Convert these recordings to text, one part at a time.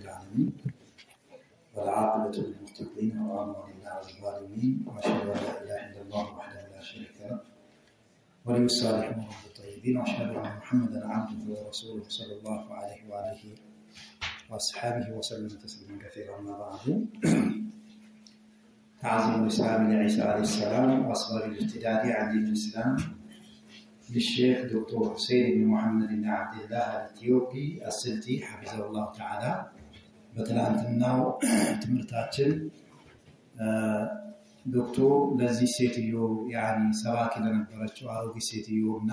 العالمين والعاقبة للمتقين وعلى الظالمين وأشهد أن لا إله إلا الله وحده لا شريك له ولي الصالحين ورب الطيبين وأشهد أن محمدا عبده ورسوله صلى الله عليه وآله وأصحابه وسلم تسليما كثيرا. ما بعد تعظيم الإسلام لعيسى عليه السلام وأسباب الارتداد عن دين الإسلام للشيخ دكتور حسين بن محمد بن عبد الله الإثيوبي السلتي حفظه الله تعالى. በትላንትናው ትምህርታችን ዶክተር ለዚህ ሴትዮ ያኒ ሰባኪ ለነበረችው አሮጊ ሴትዮና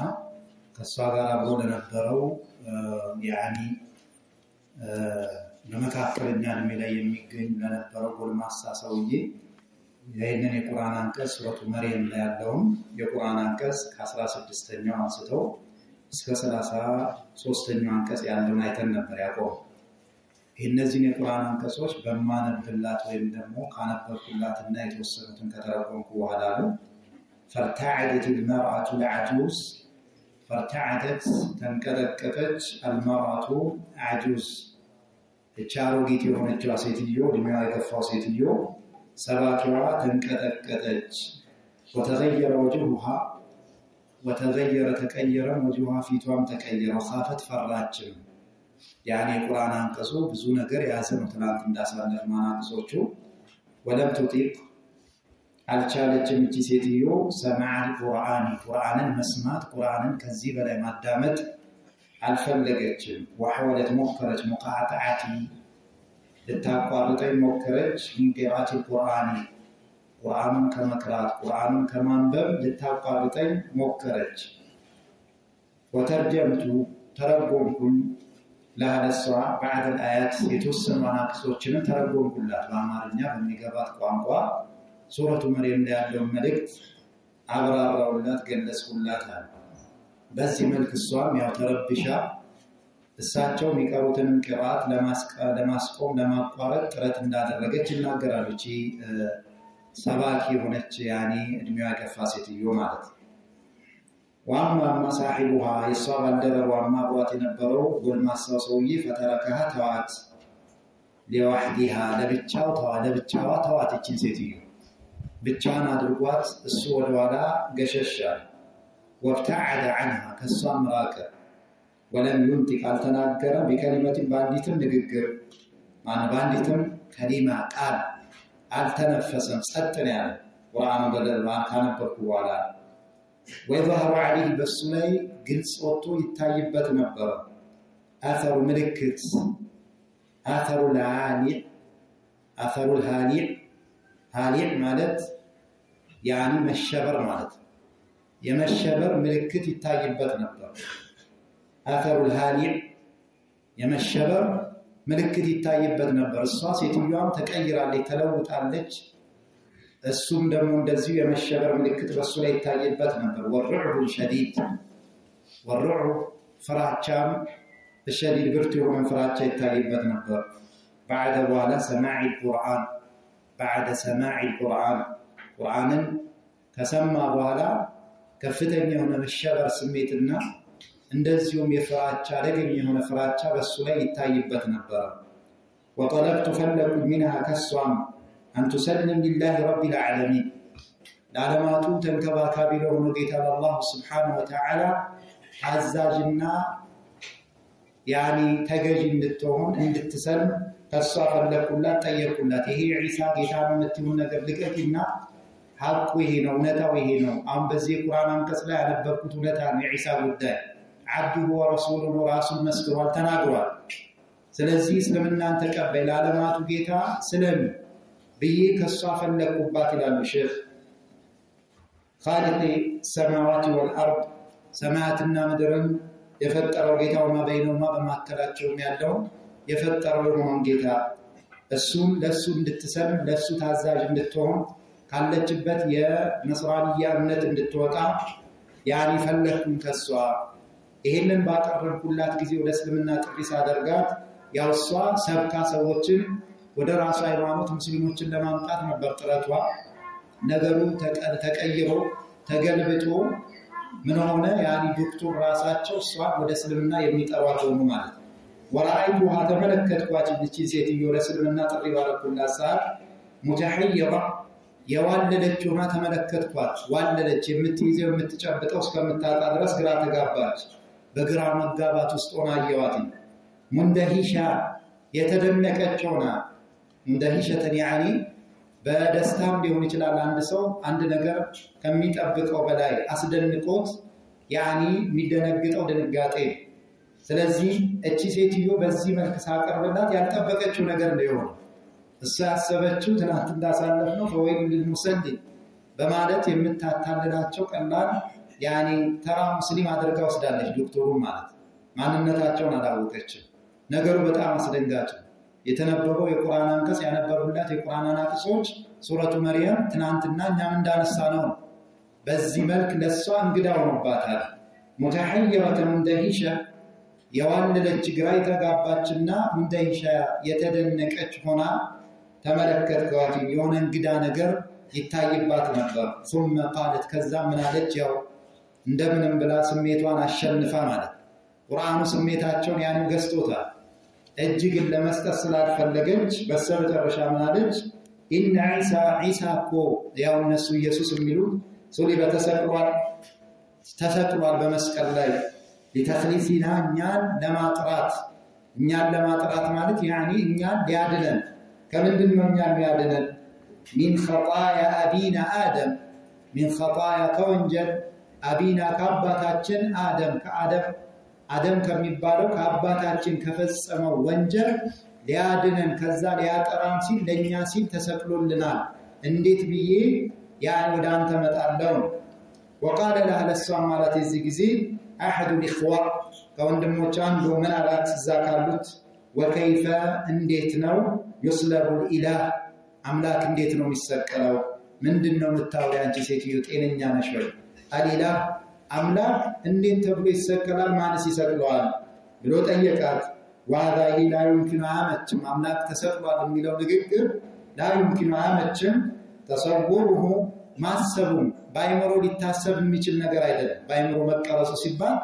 ከሷ ጋር አብሮ ለነበረው ያኒ በመካከለኛ እድሜ ላይ የሚገኝ ለነበረው ጎልማሳ ሰውዬ ይሄንን የቁርአን አንቀጽ ሱረቱ መርየም ላይ ያለውን የቁርአን አንቀጽ ከ16ኛው አንስቶ እስከ 33ኛው አንቀጽ ያለውን አይተን ነበር ያቆም። እነዚህ የቁርአን አንቀጾች በማነብላት ወይም ደግሞ ካነበብኩላትና የተወሰኑትን ከተረጎምኩ በኋላ ነው ፈርታዓደት المرأة العجوز ፈርታዓደት ተንቀጠቀጠች المرأة عجوز እቻሮጊት የሆነችው ሴትዮ እድሜዋ የገፋው ሴትዮ ሰባኪዋ ተንቀጠቀጠች። وتغير وجهها تغير وجهها ፊቷም ተቀየረ خافت ፈራችም። يعني القرآن አንቀጹ ብዙ ነገር ያዘው ትላንት እንዳሳለፍ ማናቀጾቹ ወለም ትጥቅ አልቻለችም እቺ ሴትዮ ሰማዕ ቁርአንን መስማት ቁርአንን ከዚህ በላይ ማዳመጥ አልፈለገችም። وحاولت ሞከረች مقاطعتي ልታቋርጠኝ ሞከረች من قراءة القرآن ቁርአንን ከመቅራት ቁርአንን ከማንበብ ልታቋርጠኝ ሞከረች። وترجمت ተረጎምኩኝ لهذا السؤال بعد الآيات يتوسم وناقصوچن ተረጎምኩላት በአማርኛ በሚገባት ቋንቋ ሱረቱ መርየም ላይ ያለውን መልእክት አብራራውላት ገለጽኩላት። በዚህ መልክ እሷም ያው ተረብሻ እሳቸው የሚቀሩትን ቅራት ለማስቆም ለማቋረጥ ጥረት እንዳደረገች ይናገራሉ። እቺ ሰባኪ ሆነች ያኒ እድሜዋ የገፋ ሴትዮ ማለት ነው። واما صاحبها يصاب الدروا ابوات ነበረው ጎልማሳው ሰውዬ فتركها ተዋት لوحدها ለብቻዋ ተዋት እቺን ሴትዮ ብቻዋን አድርጓት እሱ ወደኋላ ገሸሻል። وابتعد عنها ከሷም ራቀ ولم ينطق አልተናገረ بكلمه ባንዲትም ንግግር ባንዲትም ከሊማ ቃል አልተነፈሰም ጸጥ ነው ያለ ቁርአን በደረባ ካነበብኩ በኋላ ويظهر عليه بالسماء ግልጽ ወጥቶ ይታይበት ነበር አثر ምልክት አثر الهالع ማለት ያኒ መሸበር ማለት የመሸበር ምልክት ይታይበት ነበር። አثر الهالع የመሸበር ምልክት ይታይበት ነበር። እሷ ሴትዮዋም ተቀይራለች ተለውጣለች። እሱም ደግሞ እንደዚህ የመሸበር ምልክት በሱ ላይ ይታይበት ነበር። والرعب شديد والرعب ፍራቻም الشديد ብርቱ የሆነ ፍራቻ ይታይበት ነበር። بعد سماع القرآن ቁርአንን ከሰማ በኋላ ከፍተኛ የሆነ መሸበር ስሜትና እንደዚሁም የፍራቻ አደገኛ የሆነ ፍራቻ በሱ ላይ ይታይበት ነበር። وطلبت فلك منها كسوام أن تسلم لله رب العالمين العالمات تنكباكابي له نجيتا الله سبحانه وتعالى عزاجنا يعني تجاجي እንድትሆን እንድትሰልም ተስፋ ፈለኩላት ጠየቁላት። ይሄ ዒሳ ጌታ ነው የምትሆን ነገር ልቀቂና ሐቁ ይሄ ነው እውነታው ይሄ ነው። አሁን በዚህ ቁርአን አንቀጽ ላይ ያነበብኩት እውነታ ነው የዒሳ ጉዳይ عبده ورسوله ورسول መስክሯል ተናግሯል። ስለዚህ እስልምናን ተቀበል ለዓለማቱ ጌታ ስለሚ ብዬ ከሷ ፈለኩባት ይላል ሼክ خالق السماوات والارض ሰማያትና ምድርን የፈጠረው ጌታውና በይነውማ በማከላቸው ያለው የፈጠረው የሆነው ጌታ እሱም ለሱ እንድትሰልም ለሱ ታዛዥ እንድትሆን ካለችበት የነስራንያ እምነት እንድትወጣ ያኒ ፈለኩን ከሷ። ይሄንን ባቀረብኩላት ጊዜ ወደ እስልምና ጥሪ ሳደርጋት ያው እሷ ሰብካ ሰዎችን ወደ ራሷ ሃይማኖት ሙስሊሞችን ለማምጣት ነበር ጥረቷ። ነገሩ ተቀይሮ ተገልብጦ ምን ሆነ ያኒ ዶክተር ራሳቸው እሷ ወደ እስልምና የሚጠሯት ሆኑ ማለት ነው። ወራአይቱሃ ተመለከትኳት እቺ ሴትዮ ለእስልምና ጥሪ ባረኩላት ሰዓት ሙተሐይራ የዋለለች ሆና ተመለከትኳት። ዋለለች፣ የምትይዘው የምትጨብጠው እስከምታጣ ድረስ ግራ ተጋባች። በግራ መጋባት ውስጥ ሆና አየዋት። ሙንደሂሻ የተደነቀች ሆና ሙንደሂሸተን ያኒ በደስታም ሊሆን ይችላል። አንድ ሰው አንድ ነገር ከሚጠብቀው በላይ አስደንቆት ያኒ የሚደነግጠው ድንጋጤ። ስለዚህ እቺ ሴትዮ በዚህ መልክ ሳቀርብላት ያልጠበቀችው ነገር ነው። እሷ ያሰበችው ትናንት እንዳሳለፍነው ፈወይል ለልሙሰሊም በማለት የምታታልላቸው ቀላል ያኒ ተራ ሙስሊም አድርጋ ወስዳለች። ዶክተሩ ማለት ማንነታቸውን አላወቀችም። ነገሩ በጣም አስደንጋጭ። የተነበበው የቁርአን አንቀጽ ያነበቡላት የቁርአን አንቀጾች ሱረቱ መርየም ትናንትና እኛም እንዳነሳነው በዚህ መልክ ለሷ እንግዳ ሆኖባታል። ሙተሐይረተ ሙንደሂሻ የዋለለች ግራ የተጋባችና ሙንደሂሻ የተደነቀች ሆና ተመለከትኳት። የሆነ እንግዳ ነገር ይታይባት ነበር። ثم قالت ከዛ ምን አለች? ያው እንደምንም ብላ ስሜቷን አሸንፋ ማለት ቁርአኑ ስሜታቸውን ያን ገዝቶታል። እጅግን ለመስጠት ስላልፈለገች በስተመጨረሻ ምን አለች? ኢነ ዒሳ እኮ ያው እነሱ ኢየሱስ የሚሉት ሱሊበ ተሰቅሏል በመስቀል ላይ ለተኽሊሲና እኛን ለማጥራት ማለት ያኒ እኛን ሊያድነን ከምንድን ነው እኛን ሊያድነን? ሚን ኸጣያ አቢና አደም ሚን ኸጣያ ከወንጀል አቢና ከአባታችን አደም ከሚባለው ከአባታችን ከፈጸመው ወንጀል ሊያድነን ከዛ ሊያጠራን ሲል ለኛ ሲል ተሰቅሎልናል። እንዴት ብዬ ያን ወደ አንተ መጣለው? وقال لها ለሷም ማለት እዚህ ጊዜ احد الاخوه ከወንድሞች አንዱ ምን አላት? እዛ ካሉት وكيف እንዴት ነው يصلب الاله አምላክ እንዴት ነው የሚሰቀለው? ምንድነው የምታወሪው አንቺ ሴትዮ? ጤነኛ ነሽ ወይ? አሊላህ አምላክ እንዴት ተብሎ ይሰቀላል? ማንስ ይሰቅለዋል ብሎ ጠየቃት። ዋዳ لا يمكن አመችም አምላክ ተሰቅሏል የሚለው ንግግር لا يمكن አመችም ተሰውሩሁ ማሰቡም ባይምሮ ሊታሰብ የሚችል ነገር አይደለም። ባይምሮ መቀረጹ ሲባል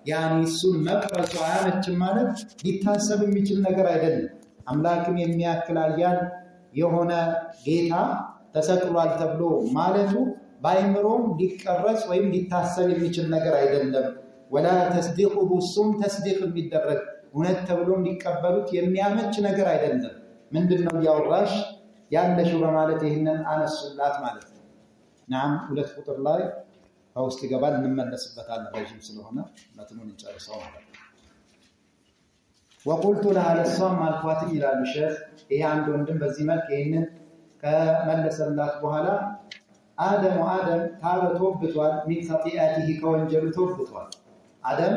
ያኒ እሱን መቅረጹ አያመችም ማለት ሊታሰብ የሚችል ነገር አይደለም። አምላክን የሚያክል አያል የሆነ ጌታ ተሰቅሏል ተብሎ ማለቱ ባይምሮም ሊቀረጽ ወይም ሊታሰብ የሚችል ነገር አይደለም። ወላ ተስዲቁሁ እሱም ተስዲቅ የሚደረግ እውነት ተብሎም ሊቀበሉት የሚያመች ነገር አይደለም። ምንድነው ያወራሽ ያለሽው በማለት ይህንን አነሱላት ማለት ነው። ናም ሁለት ቁጥር ላይ ውስጥ ይገባል፣ እንመለስበታለን ረጅም ስለሆነ መትኑን እንጨርሰው ማለት ነው። وقلت لها ለሷም አልኳት ይላል ሼህ። ይሄ አንድ ወንድም በዚህ መልክ ይሄንን ከመለሰላት በኋላ አደም ታበ ተወብቷል፣ ሚን ኸጢአቲሂ ከወንጀሉ ተወብቷል። አደም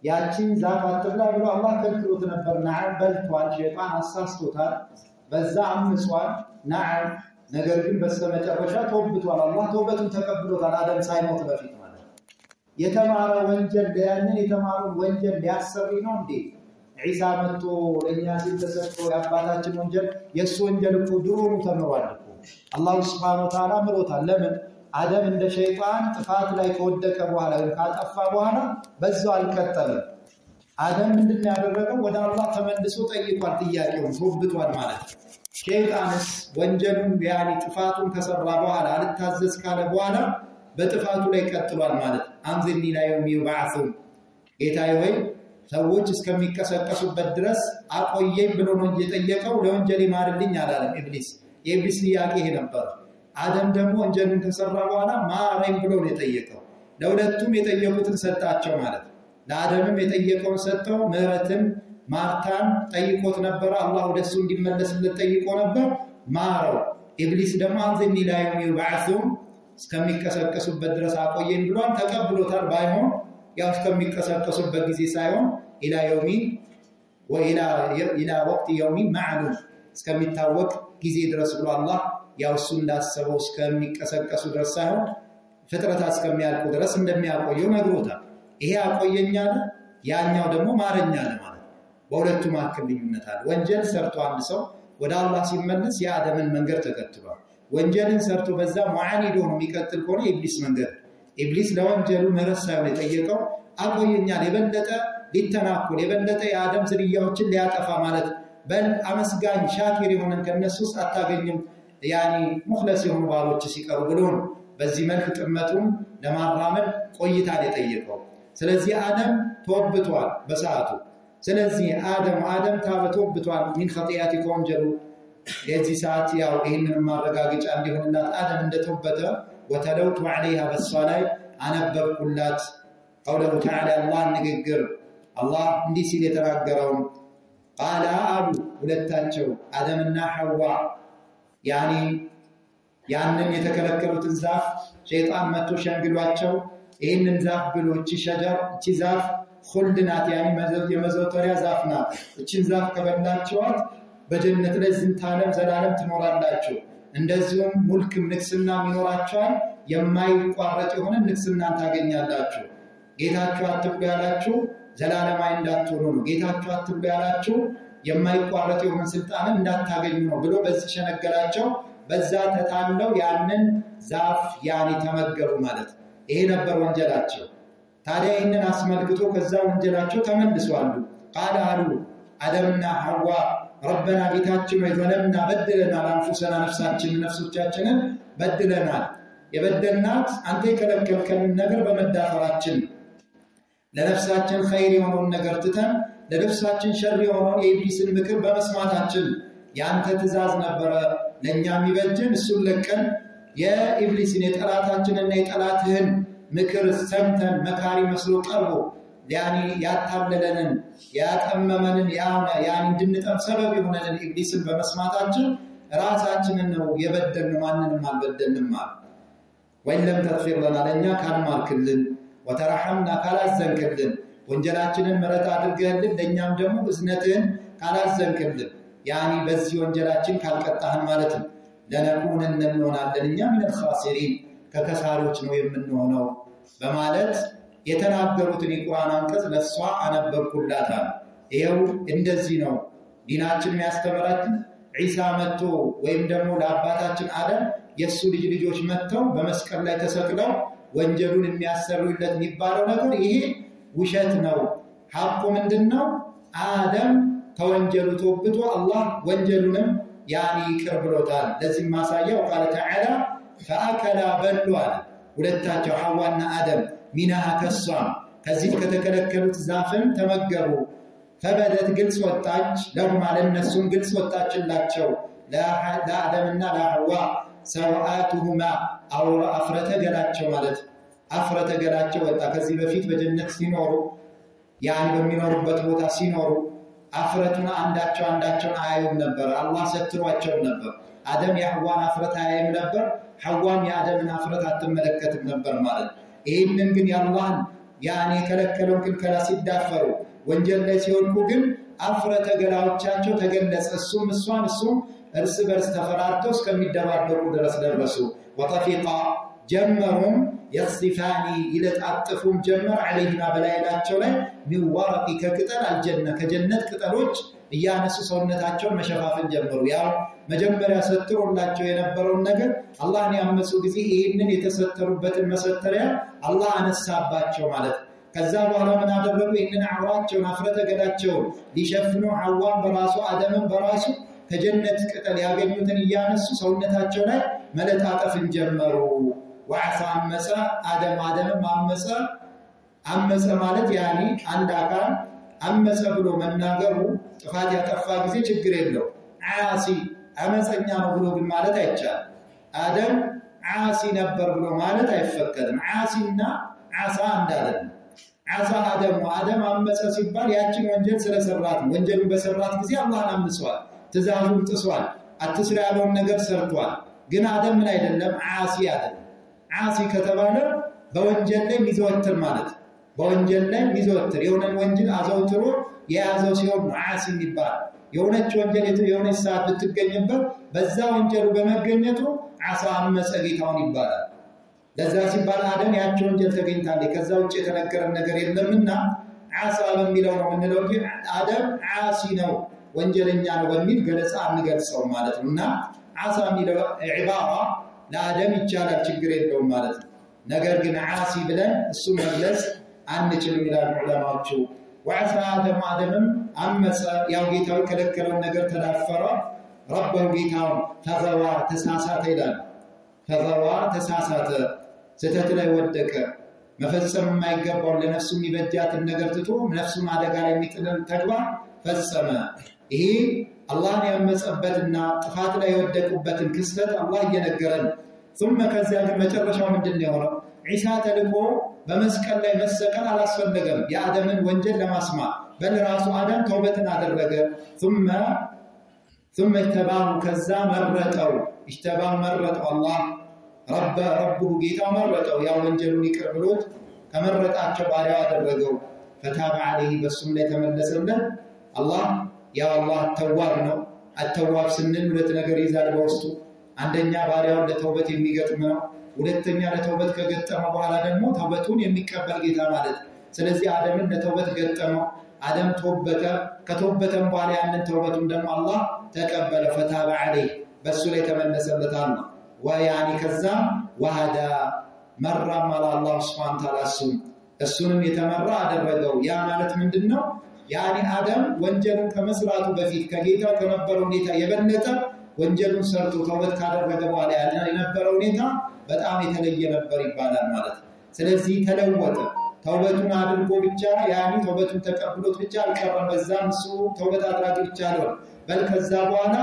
ያቺን ዛፍ አትብላ ብሎ አላህ ከልክሎት ነበር። ነዓም በልቷል፣ ሸይጣን አሳስቶታል፣ በዛ አምጿል። ነዓም ነገር ግን በስተመጨረሻ ተወብቷል። አላህ ተውበቱን ተቀብሎታል አደም ሳይሞት በፊት ማለት ነው። የተማረ ወንጀል ያንን የተማረውን ወንጀል ሊያሰሪ ነው እንዴ? ዒሳ መጥቶ ለኛ ሲል ተሰጥቶ የአባታችን ወንጀል የሱ ወንጀል እኮ ድሮኑ ተምሯል እኮ አላህ Subhanahu Wa Ta'ala ምሮታል። ለምን አደም እንደ ሸይጣን ጥፋት ላይ ከወደቀ በኋላ ካጠፋ በኋላ በዛው አልቀጠለም። አደም ምንድነው ያደረገው? ወደ አላህ ተመልሶ ጠይቋል፣ ጥያቄውን ተወብቷል ማለት ነው። ሸይጣንስ ወንጀሉን ያኒ ጥፋቱን ከሰራ በኋላ አልታዘዝ ካለ በኋላ በጥፋቱ ላይ ቀጥሏል ማለት አንዝኒ ላይ የሚባዕሱን ጌታዬ ወይ ሰዎች እስከሚቀሰቀሱበት ድረስ አቆየኝ ብሎ ነው የጠየቀው። ለወንጀል ይማርልኝ አላለም ኢብሊስ። የኢብሊስ ጥያቄ ይሄ ነበር። አደም ደግሞ ወንጀሉን ከሰራ በኋላ ማረኝ ብሎ ነው የጠየቀው። ለሁለቱም የጠየቁትን ሰጣቸው ማለት ነው። ለአደምም የጠየቀውን ሰጠው፣ ምህረትን ማርታን ጠይቆት ነበር። አላህ ወደሱ እንዲመለስለት ጠይቆ ነበር፣ ማረው። ኢብሊስ ደግሞ አንዝኒ ላይ የሚባዕሱን እስከሚቀሰቀሱበት ድረስ አቆየኝ ብሏል፣ ተቀብሎታል። ባይሆን ያው እስከሚቀሰቀሱበት ጊዜ ሳይሆን ኢላ የውሚን ወኢላ ወቅት የውሚን ማዕሉም እስከሚታወቅ ጊዜ ድረስ ብሎ አላህ ያው እሱ እንዳሰበው እስከሚቀሰቀሱ ድረስ ሳይሆን ፍጥረታት እስከሚያልቁ ድረስ እንደሚያቆየው ነግሮታል። ይሄ አቆየኛል፣ ያኛው ደግሞ ማረኛል ማለት ነው። በሁለቱ መካከል ልዩነት አለ። ወንጀል ሰርቶ አንድ ሰው ወደ አላህ ሲመለስ የአደምን መንገድ ተከትሏል። ወንጀልን ሰርቶ በዛ ሙዓኒዶ ነው የሚቀጥል ከሆነ ኢብሊስ መንገድ ኢብሊስ ለወንጀሉ ምህረት ሳይሆን የጠየቀው አቆየኛል፣ የበለጠ ሊተናኮል የበለጠ የአደም ዝርያዎችን ሊያጠፋ ማለት በል አመስጋኝ ሻኪር የሆነን ከነሱስ አታገኝም ያኒ ሙخلص የሆኑ ባሮች ሲቀሩ ብሎን በዚህ መልክ ጥመቱን ለማራመድ ቆይታን የጠየቀው ስለዚህ አደም ተወብቷል በሰዓቱ ስለዚህ አደም ተወብቷል ምን ኸጢአቲ ከወንጀሉ የዚህ ሰዓት ያው ይሄንን ማረጋገጫ እንዲሆንላት አደም እንደተወበተ ወተለውቱ عليها በሷላይ አነበብኩላት قوله تعالى الله ንግግር አላህ እንዲህ ሲል የተናገረው قال አቡ ሁለታቸው አደምና ሐዋ ያኒ ያንን የተከለከሉትን ዛፍ ሸይጣን መጥቶ ሸንግሏቸው ይሄንን ዛፍ ብሎ እቺ ዛፍ ኹልድናት ያኒ የመዘውተሪያ ዛፍ ናት እቺን ዛፍ ከበላችኋት በጀነት ላይ ዝንታለም ዘላለም ትኖራላችሁ እንደዚሁም ሙልክም ንግስና ይኖራችኋል የማይቋረጥ የሆነ ንግስና ታገኛላችሁ ጌታችሁ አትብሉ ያላችሁ ዘላለማዊ እንዳትሆኑ ነው ጌታችሁ አትብሉ ያላችሁ የማይቋረጥ የሆነ ስልጣን እንዳታገኙ ነው ብሎ በዚህ ሸነገላቸው በዛ ተታለው ያንን ዛፍ ያኒ ተመገቡ ማለት ይሄ ነበር ወንጀላቸው ታዲያ ይሄንን አስመልክቶ ከዛ ወንጀላቸው ተመልሰዋል ቃል አሉ አደምና ሐዋ ربنا ጌታችን ወይ ዘለምና በደለናል አንፉሰና ነፍሶቻችንን በደለናል የበደልናት አንተ የከለከልከን ነገር በመዳፈራችን ለነፍሳችን ኸይር የሆነውን ነገር ትተን ለነፍሳችን ሸር የሆነውን የኢብሊስን ምክር በመስማታችን ያንተ ትእዛዝ ነበር ለኛ የሚበጀን እሱን ለቀን የኢብሊስን የጠላታችንና የጠላትህን ምክር ሰምተን መካሪ መስሎ ቀርቦ ያኒ ያታለለንን ያጠመመንን ያኒ እንድንጠም ሰበብ የሆነንን ኢብሊስን በመስማታችን ራሳችንን ነው የበደልን ማንንም አልበደልንም ማለት ወይለም ተግፊር ለና ለኛ ካልማርክልን ወተረሐምና ካላዘንክልን ወንጀላችንን ምሕረት አድርገህልን ለኛም ደግሞ እዝነትህን ካላዘንክልን ያኒ በዚህ ወንጀላችን ካልቀጣህን ማለት ነው ለነኩነን እንሆናለን እኛ ምን الخاسرين ከከሳሪዎች ነው የምንሆነው በማለት የተናገሩትን የቁርአን አንቀጽ ለሷ አነበብኩላታል ይሄው እንደዚህ ነው ዲናችን የሚያስተምራችን ኢሳ መጥቶ ወይም ደግሞ ለአባታችን አደም የሱ ልጆች መጥተው በመስቀል ላይ ተሰቅለው ወንጀሉን የሚያሰሩለት የሚባለው ነገር ይሄ ውሸት ነው ሐቁ ምንድነው አደም ከወንጀሉ ተወብቶ አላህ ወንጀሉንም ያኒ ይቅር ብሎታል ለዚህ ማሳያው ቃል ተዓላ فاكلا በሏል ሁለታቸው ሐዋና አደም ሚናሃ ከሷም ከዚህ ከተከለከሉት ዛፍን ተመገቡ ፈበደት ግልጽ ወጣች ለሁማ ለነሱም ግልጽ ወጣችላቸው ለአደምና ለሐዋ ሰዋአቱሁማ አው አፍረተ ገላቸው ማለት አፍረተ ገላቸው ወጣ ከዚህ በፊት በጀነት ሲኖሩ ያን በሚኖሩበት ቦታ ሲኖሩ አፍረቱን አንዳቸው አያዩም ነበር አላህ ሰትሯቸው ነበር አደም የሐዋን አፍረት አያይም ነበር ሐዋም የአደምን አፍረት አትመለከትም ነበር ማለት ይሄንን ግን ያላህን ያኔ ከለከለው ክልከላ ሲዳፈሩ ወንጀል ላይ ሲወድቁ ግን አፍረተ ገላዎቻቸው ተገለጸ እሱም እርስ በርስ ተፈራርተው እስከሚደባበቁ ድረስ ደረሱ ወጠፊቃ ጀመሩም يصفاني ይለጣጥፉም ጀመር عليهما በላይላቸው ላይ ሚዋረቂ ከቅጠል አልጀነ ከጀነት ቅጠሎች እያነሱ ሰውነታቸውን መሸፋፈን ጀመሩ ያው መጀመሪያ ሰጥሮላቸው የነበረውን ነገር አላህን ያመጹ ጊዜ ይሄንን የተሰተሩበትን መሰተሪያ አላህ አነሳባቸው ማለት ከዛ በኋላ ምን አደረጉ ይሄንን አውራቸውን አፍረተ ገላቸውን ሊሸፍኑ ሐዋን በራሱ አደምን በራሱ ከጀነት ቅጠል ያገኙትን እያነሱ ሰውነታቸው ላይ መለጣጠፍን ጀመሩ وعصى عمسا آدم عمسا ማለት ያኒ አንድ አካል አመሰ ብሎ መናገሩ ጥፋት ያጠፋ ጊዜ ችግር የለው ዓሲ አመፀኛ ነው ብሎ ግን ማለት አይቻል አደም ዓሲ ነበር ብሎ ማለት አይፈቀድም ዓሲና ዓሳ እንዳለን ዓሳ አደም አመፀ ሲባል ያችን ወንጀል ስለሰራት ወንጀሉን በሰራት ጊዜ አላህን አምጿል ትእዛዙን ጥሷል አትስራ ያለውን ነገር ሰርቷል ግን አደም ምን አይደለም ዓሲ አይደለም ዓሲ ከተባለ በወንጀል ላይ ሚዘወትር ማለት በወንጀል ላይ ሚዘወትር የሆነን ወንጀል አዘውትሮ የያዘው ሲሆን ዓሲ ይባላል የሆነች ወንጀል የሆነች ሰዓት ብትገኝበት በዛ ወንጀሉ በመገኘቱ ዓሳ አመፀ ጌታውን ይባላል ለዛ ሲባል አደም ያቺ ወንጀል ተገኝታለች ከዛ ውጭ የተነገረ ነገር የለምና ዓሳ በሚለው ነው ምንለው እንጂ አደም ዓሲ ነው ወንጀለኛ ነው በሚል ገለጻ አንገልጸው ማለት ነውና ዓሳ የሚለው ዒባራ ለአደም ይቻላል ችግር የለውም ማለት ነው ነገር ግን ዓሲ ብለን እሱ መግለጽ አንችልም ይላል ዑለማዎቹ وعصى آدم عمس يا ጌታው ከለከለውን ነገር ተዳፈረ ربه ጌታው فغوى ተሳሳተ ይላል فغوى ተሳሳተ ስተት ላይ ወደቀ መፈጸም የማይገባው ለነፍሱ የሚበጃትን ነገር ትቶ ነፍሱን አደጋ ላይ የሚጥልን ተግባር ፈጸመ ይሄ አላህን ያመፀበትና ጥፋት ላይ ወደቁበትን ክስተት አላህ እየነገረን ثم ከዚያ መጨረሻው ምንድነው የሆነው ዒሳ ተልቆ በመስቀል ላይ መሰቀል አላስፈለገም የአደምን ወንጀል ለማስማ በለራሱ አደም ተውበትን አደረገ ثم اتبعه ከዛ መረጠው اشتباه መረጠው አላህ ربه ጌታ መረጠው ያ ወንጀሉን ይቅር ብሎት ከመረጣቸው ባሪያው አደረገው فتاب عليه በሱም ላይ ተመለሰለት አላህ ያ አላህ ተዋብ ነው አተዋብ ስንል ሁለት ነገር ይዛል በውስጡ አንደኛ ባሪያው ለተውበት የሚገጥም ነው ሁለተኛ ለተውበት ከገጠመ በኋላ ደግሞ ተውበቱን የሚቀበል ጌታ ማለት ስለዚህ አደምን ለተውበት ገጠመው አደም ተውበተ ከተውበተም በኋላ ያንን ተውበቱን ደግሞ አላህ ተቀበለ فتاب عليه በሱ ላይ ተመለሰለት አላህ ወያኒ ከዛ ወሃዳ መራም አላህ Subhanahu Ta'ala እሱንም የተመራ አደረገው ያ ማለት ምንድነው ያኒ አደም ወንጀልን ከመስራቱ በፊት ከጌታው ከነበረው ሁኔታ የበለጠ ወንጀሉን ሰርቶ ተውበት ካደረገ በኋላ የነበረው ሁኔታ በጣም የተለየ ነበር ይባላል ማለት ስለዚህ ተለወጠ ተውበቱን አድርጎ ብቻ ያኒ ተውበቱን ተቀብሎት ብቻ አልቀረም በዛም እሱ ተውበት አድራጊ ብቻ ነው በልከዛ በኋላ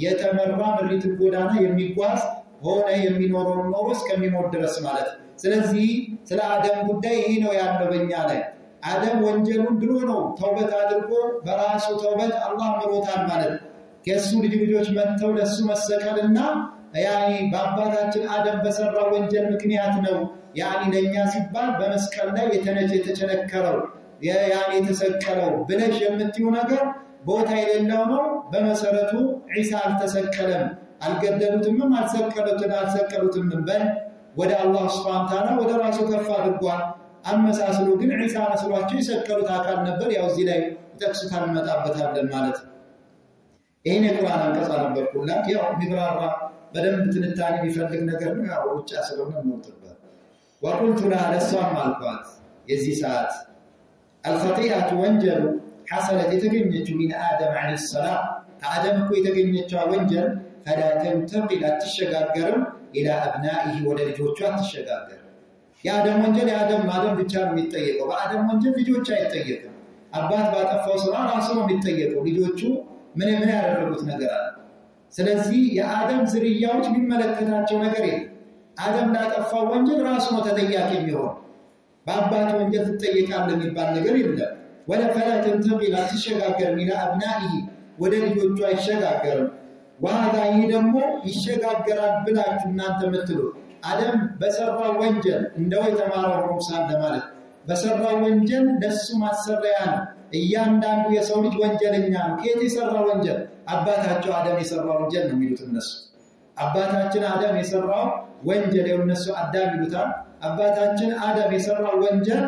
የተመራ ምሪት ጎዳና የሚጓዝ ሆነ የሚኖረው ኖሮ እስከሚሞት ድረስ ማለት ስለዚህ ስለ አደም ጉዳይ ይሄ ነው ያለው በእኛ ላይ አደም ወንጀሉን ድሮ ነው ተውበት አድርጎ በራሱ ተውበት አላህ ምሮታል ማለት ከሱ ልጆች መተው ለሱ መሰቀልና ያኒ በአባታችን አደም በሰራው ወንጀል ምክንያት ነው ያኒ ለኛ ሲባል በመስቀል ላይ የተቸነከረው ያኒ የተሰቀለው ብለሽ የምትዩ ነገር ቦታ የሌለው ነው በመሰረቱ ዒሳ አልተሰቀለም አልገደሉትም አልሰቀሉትም በል ወደ አላህ Subhanahu Ta'ala ወደ ራሱ ከፍ አድርጓል አመሳስሉ ግን ዒሳ መስሏቸው ይሰቀሉት አካል ነበር ያው እዚህ ላይ ተጠቅሱታል መጣበታለን ማለት ይሄን የቁርአን አንቀጽ አነበብኩላት ያው ሚብራራ በደንብ ትንታኔ የሚፈልግ ነገር ነው ያው ውጭ ስለሆነ እንወጥበት وقلت لها لسام القات የዚህ ሰዓት الخطيئه ወንጀሉ حصلت የተገኘችው من آدم عليه السلام ከአደም እኮ የተገኘችው ወንጀል فلا تنتقل አትሸጋገርም الى ابنائه ወደ ልጆቹ አትሸጋገርም የአደም ወንጀል የአደም ብቻ ነው የሚጠየቀው በአደም ወንጀል ልጆች አይጠየቁም አባት ባጠፋው ስራ ራሱ ነው የሚጠየቀው ልጆቹ ምን ያደረጉት ነገር አለ ስለዚህ የአደም ዝርያዎች የሚመለከታቸው ነገር የለም አደም ላጠፋው ወንጀል ራሱ ነው ተጠያቂ የሚሆነው በአባት ወንጀል ተጠየቃለህ የሚባል ነገር የለም ወላ فلا تنتقل አትሸጋገርም الى ابنائه ወደ ልጆቹ አይሸጋገርም وهذا ደግሞ ይሸጋገራል ብላችሁ እናንተ የምትሉ አደም በሰራው ወንጀል እንደው የተማረው ሙሳን ለማለት በሰራው ወንጀል ለሱ ማሰሪያ ነው እያንዳንዱ የሰው ልጅ ወንጀለኛ ነው ከየት የሰራው ወንጀል አባታቸው አደም የሰራው ወንጀል ነው የሚሉት እነሱ አባታችን አደም የሰራው ወንጀል የነሱ አዳም ይሉታል አባታችን አደም የሰራው ወንጀል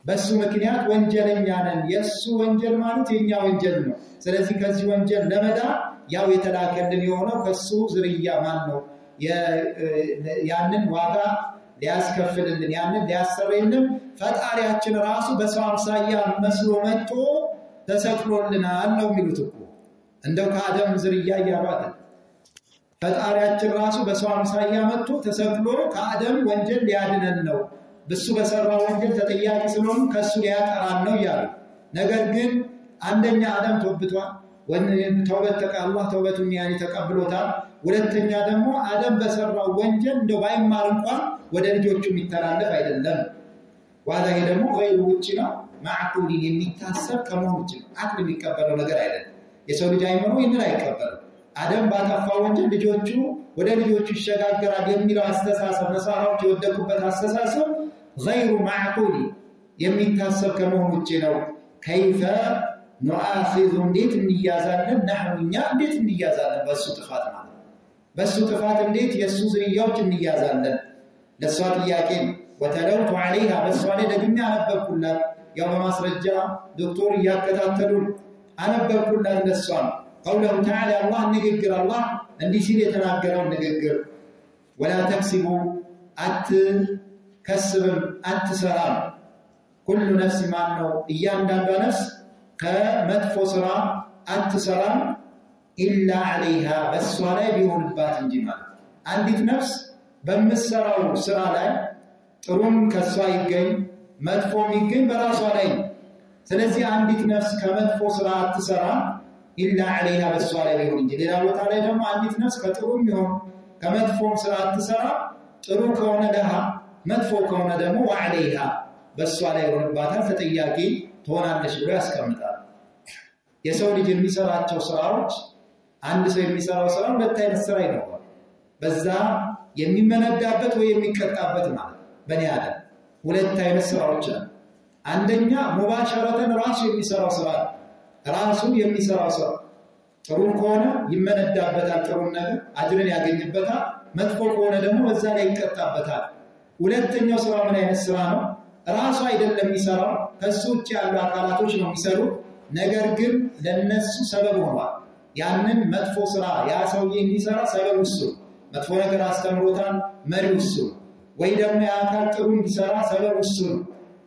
በሱ ምክንያት ወንጀለኛ ነን የሱ ወንጀል ማለት የኛ ወንጀል ነው ስለዚህ ከዚህ ወንጀል ለመዳ ያው የተላከልን የሆነው ከሱ ዝርያ ማን ነው ያንን ዋጋ ሊያስከፍልልን ያንን ሊያሰረልን ፈጣሪያችን ራሱ በሰው አምሳያ መስሎ መጥቶ ተሰቅሎልናል ነው የሚሉት እኮ እንደው ከአደም ዝርያ ያባተ ፈጣሪያችን ራሱ በሰው አምሳያ መጥቶ ተሰቅሎ ከአደም ወንጀል ሊያድነን ነው በሱ በሰራው ወንጀል ተጠያቂ ስለሆነ ከሱ ሊያጠራን ነው ያሉ ነገር ግን አንደኛ አደም ተወብቷል ወንጀል አላህ ተውበቱን ያኒ ተቀብሎታል ሁለተኛ ደግሞ አደም በሰራው ወንጀል እንደው ባይማር እንኳን ወደ ልጆቹ የሚተላለፍ አይደለም ዋዳይ ደግሞ ወይ ውጪ ነው ማዕቁል የሚታሰብ ከመሆኑ ውጪ አቅል የሚቀበለው ነገር አይደለም የሰው ልጅ አይመሩ ይሄን አይቀበልም አደም ባጠፋው ወንጀል ልጆቹ ወደ ልጆቹ ይሸጋገራል የሚለው አስተሳሰብ ነሳራዎች የወደቁበት አስተሳሰብ غير معقول የሚታሰብ ከመሆኑ ውጪ ነው كيف نؤاخذ እንዴት እንያዛለን ነህኛ እንዴት እንያዛለን በሱ ጥፋት ማለት በሱ ጥፋት እንዴት የሱ ዝርያዎች እንያዛለን ለሷ ጥያቄ ወተለውቱ عليها በሷ ላይ ደግሜ አነበብኩላት ያው በማስረጃ ዶክተር ያከታተሉ አነበብኩላት ለሷ قوله تعالى الله ንግግር አላህ እንዲህ ሲል የተናገረው ንግግር ولا تكسبوا አትከስብም አትሰራም ኩሉ ነፍስ ማነው እያንዳንዷ ነፍስ ከመጥፎ ስራ አትሰራም ኢላ ዐለይሃ በሷ ላይ ቢሆንባት እንጂ ማለት አንዲት ነፍስ በምትሰራው ስራ ላይ ጥሩም ከሷ ይገኝ መጥፎም ይገኝ በራሷ ላይ ስለዚህ አንዲት ነፍስ ከመጥፎ ስራ አትሰራም ኢላ ዐለይሃ በሷ ላይ ቢሆን እንጂ ሌላ ቦታ ላይ ደግሞ አንዲት ነፍስ ከጥሩም ይሁን ከመጥፎም ስራ አትሰራ ጥሩ ከሆነ ለሃ መጥፎ ከሆነ ደግሞ ወዐለይሃ በሷ ላይ ሆነባታል ተጠያቂ ትሆናለች ብሎ ያስቀምጣል። የሰው ልጅ የሚሰራቸው ስራዎች አንድ ሰው የሚሰራው ስራ ሁለት አይነት ስራ ይኖራል። በዛ የሚመነዳበት ወይ የሚቀጣበት ማለት በእኔ አደም ሁለት አይነት ስራዎች አሉ። አንደኛ ሙባሸረተን ራሱ የሚሰራው ስራ ራሱ የሚሰራው ስራ ጥሩ ከሆነ ይመነዳበታል ጥሩ ነገር አጅርን ያገኝበታል መጥፎ ከሆነ ደግሞ በዛ ላይ ይቀጣበታል። ሁለተኛው ስራ ምን አይነት ስራ ነው? ራሱ አይደለም የሚሰራው ከሱ ውጭ ያሉ አካላቶች ነው የሚሰሩት ነገር ግን ለነሱ ሰበብ ሆኗል። ያንን መጥፎ ስራ ያ ሰውዬ እንዲሰራ ሰበብ እሱ መጥፎ ነገር አስተምሮታል መሪው እሱ ወይ ደግሞ ያ አካል ጥሩ እንዲሰራ ሰበብ እሱ